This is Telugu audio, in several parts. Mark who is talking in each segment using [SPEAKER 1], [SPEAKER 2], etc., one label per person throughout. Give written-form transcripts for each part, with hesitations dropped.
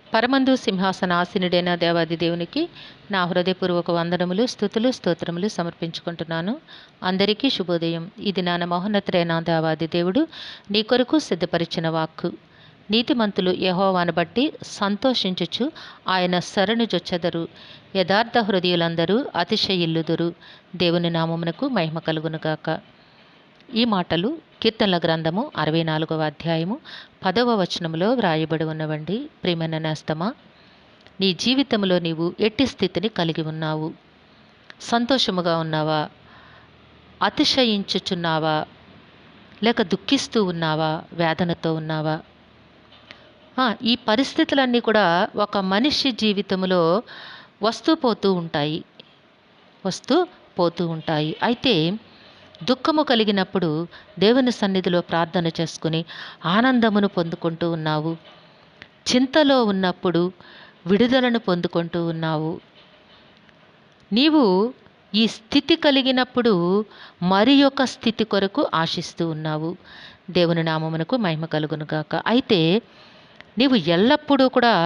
[SPEAKER 1] పరమందు సింహాసనాసీనుడైన దేవాది దేవునికి నా హృదయపూర్వక వందనములు, స్తుతులు, స్తోత్రములు సమర్పించుకుంటున్నాను. అందరికీ శుభోదయం. ఇది నా మహోన్నతుడైన దేవాది దేవుడు నీ కొరకు సిద్ధపరిచిన వాక్కు. నీతిమంతులు యెహోవాను బట్టి సంతోషించుచు ఆయన శరణు జొచ్చెదరు. యథార్థ హృదయులందరూ అతిశయిల్లుదురు. దేవుని నామమునకు మహిమ కలుగునుగాక. ఈ మాటలు కీర్తనల గ్రంథము 64వ అధ్యాయము 10వ వచనంలో వ్రాయబడి ఉన్నవండి. ప్రియమైన నేస్తమా, నీ జీవితంలో నీవు ఎట్టి స్థితిని కలిగి ఉన్నావు? సంతోషముగా ఉన్నావా? అతిశయించుచున్నావా? లేక దుఃఖిస్తూ ఉన్నావా? వేదనతో ఉన్నావా? ఈ పరిస్థితులన్నీ కూడా ఒక మనిషి జీవితంలో వస్తూ పోతూ ఉంటాయి. అయితే దుఃఖము కలిగినప్పుడు దేవుని సన్నిధిలో ప్రార్థన చేసుకుని ఆనందమును పొందుకుంటూ ఉన్నావు. చింతలో ఉన్నప్పుడు విడుదలను పొందుకుంటూ ఉన్నావు. నీవు ఈ స్థితి కలిగినప్పుడు మరి ఒక స్థితి కొరకు ఆశిస్తూ ఉన్నావు. దేవుని నామమునకు మహిమ కలుగునుగాక. అయితే నీవు ఎల్లప్పుడూ కూడా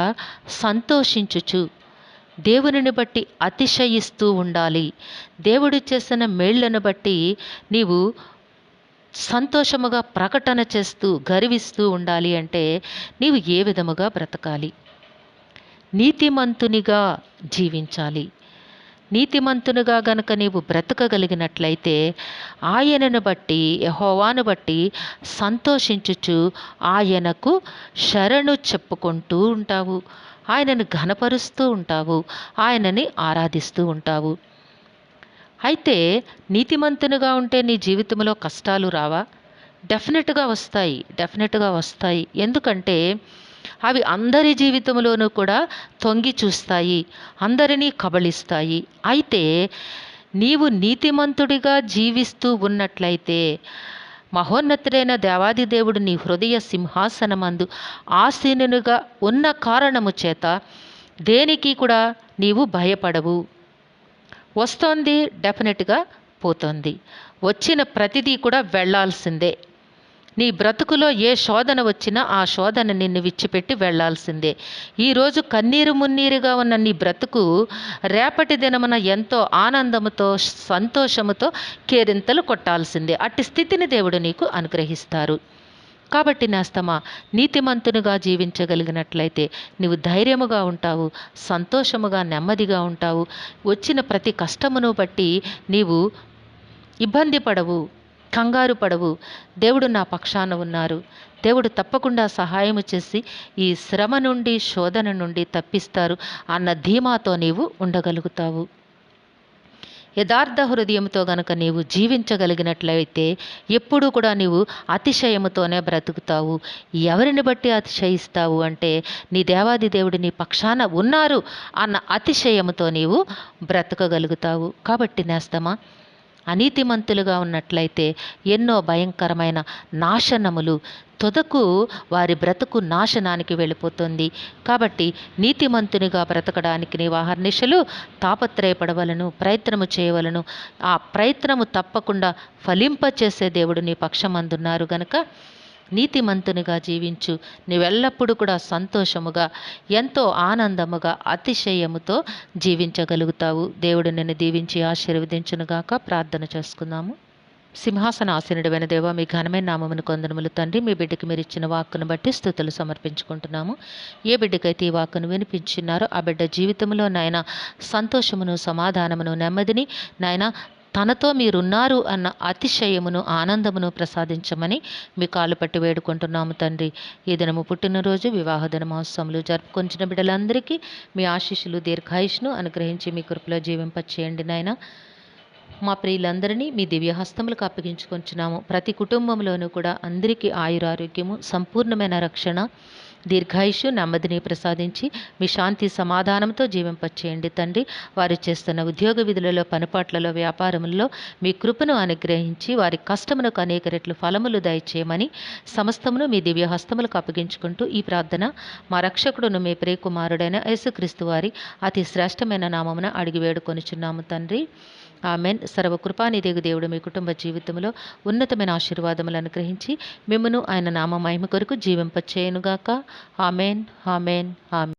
[SPEAKER 1] సంతోషించుచు దేవునిని బట్టి అతిశయిస్తూ ఉండాలి. దేవుడు చేసిన మేళ్లను బట్టి నీవు సంతోషముగా ప్రకటన చేస్తూ గర్విస్తూ ఉండాలి అంటే నీవు ఏ విధముగా బ్రతకాలి? నీతిమంతునిగా జీవించాలి. నీతిమంతునిగా గనక నీవు బ్రతకగలిగినట్లయితే ఆయనను బట్టి, యెహోవాను బట్టి సంతోషించుచు ఆయనకు శరణు చెప్పుకుంటూ ఉంటావు. ఆయనను ఘనపరుస్తూ ఉంటావు. ఆయనని ఆరాధిస్తూ ఉంటావు. అయితే నీతిమంతునిగా ఉంటే నీ జీవితంలో కష్టాలు రావా? డెఫినెట్గా వస్తాయి. ఎందుకంటే అవి అందరి జీవితంలోనూ కూడా తొంగి చూస్తాయి, అందరినీ కబళిస్తాయి. అయితే నీవు నీతిమంతుడిగా జీవిస్తూ ఉన్నట్లయితే మహోన్నతుడైన దేవాది దేవుడు నీ హృదయ సింహాసనమందు ఆసీనునిగా ఉన్న కారణము చేత దేనికి కూడా నీవు భయపడవు. వస్తోంది, డెఫినెట్గా పోతుంది. వచ్చిన ప్రతిదీ కూడా వెళ్ళాల్సిందే. నీ బ్రతుకులో ఏ శోధన వచ్చినా ఆ శోధన నిన్ను విడిచిపెట్టి వెళ్ళాల్సిందే. ఈరోజు కన్నీరు మున్నీరుగా ఉన్న నీ బ్రతుకు రేపటి దినమున ఎంతో ఆనందముతో, సంతోషముతో కేరింతలు కొట్టాల్సిందే. అట్టి స్థితిని దేవుడు నీకు అనుగ్రహిస్తారు. కాబట్టి నేస్తమా, నీతిమంతునిగా జీవించగలిగినట్లయితే నీవు ధైర్యముగా ఉంటావు, సంతోషముగా, నెమ్మదిగా ఉంటావు. వచ్చిన ప్రతి కష్టమును బట్టి నీవు ఇబ్బంది పడవు, కంగారు పడవు. దేవుడు నా పక్షాన ఉన్నారు, దేవుడు తప్పకుండా సహాయము చేసి ఈ శ్రమ నుండి, శోధన నుండి తప్పిస్తారు అన్న ధీమాతో నీవు ఉండగలుగుతావు. యథార్థ హృదయంతో గనక నీవు జీవించగలిగినట్లయితే ఎప్పుడూ కూడా నీవు అతిశయముతోనే బ్రతుకుతావు. ఎవరిని బట్టి అతిశయిస్తావు అంటే నీ దేవాది దేవుడు నీ పక్షాన ఉన్నారు అన్న అతిశయముతో నీవు బ్రతకగలుగుతావు. కాబట్టి నేస్తమా, అనీతిమంతులుగా ఉన్నట్లయితే ఎన్నో భయంకరమైన నాశనములు, తుదకు వారి బ్రతుకు నాశనానికి వెళ్ళిపోతుంది. కాబట్టి నీతిమంతునిగా బ్రతకడానికి నీవు అహర్నిశలు తాపత్రయపడవలను, ప్రయత్నము చేయవలను. ఆ ప్రయత్నము తప్పకుండా ఫలింపచేసే దేవుడు నీ పక్షమందున్నారు గనక నీతిమంతునిగా జీవించు. నీవెల్లప్పుడూ కూడా సంతోషముగా, ఎంతో ఆనందముగా, అతిశయముతో జీవించగలుగుతావు. దేవుడు నిన్ను దీవించి ఆశీర్వదించునుగాక. ప్రార్థన చేసుకుందాము. సింహాసనాసీనుడైన దేవా, మీ ఘనమైన నామమును కొందనములు తండ్రి. మీ బిడ్డకి మీరు ఇచ్చిన వాక్కును బట్టి స్తుతులు సమర్పించుకుంటున్నాము. ఏ బిడ్డకైతే ఈ వాక్కును వినిపించున్నారో ఆ బిడ్డ జీవితంలో నాయన సంతోషమును, సమాధానమును, నెమ్మదిని నాయన తనతో మీరున్నారు అన్న అతిశయమును, ఆనందమును ప్రసాదించమని మీ కాళ్ళు పట్టి వేడుకుంటున్నాము తండ్రి. ఈ దినము పుట్టినరోజు, వివాహ దినమోత్సవములు జరుపుకొంచిన బిడ్డలందరికీ మీ ఆశీస్సులు, దీర్ఘాయుష్ను అనుగ్రహించి మీ కృపలో జీవింపచేయండి నాయన. మా ప్రియులందరినీ మీ దివ్య హస్తములకు అప్పగించుకొంచున్నాము. ప్రతి కుటుంబంలోనూ కూడా అందరికీ ఆయురారోగ్యము, సంపూర్ణమైన రక్షణ, దీర్ఘాయుషు, నెమ్మదిని ప్రసాదించి మీ శాంతి సమాధానంతో జీవింపచేయండి తండ్రి. వారు చేస్తున్న ఉద్యోగ విధులలో, పనిపాట్లలో, వ్యాపారములలో మీ కృపను అనుగ్రహించి వారి కష్టమునకు అనేక రెట్లు ఫలములు దయచేయమని సమస్తమును మీ దివ్య హస్తములకు అప్పగించుకుంటూ ఈ ప్రార్థన మా రక్షకుడును మీ ప్రియకుమారుడైన యేసుక్రీస్తు వారి అతి శ్రేష్టమైన నామమున అడిగి వేడుకొనుచున్నాము తండ్రి. ఆమెన్. సర్వకృపానిధియగు దేవుడు మీ కుటుంబ జీవితంలో ఉన్నతమైన ఆశీర్వాదములు అనుగ్రహించి మిమ్మును ఆయన నామ మహిమ కొరకు జీవింపచేయునుగాక. ఆమెన్. ఆమెన్. ఆమెన్.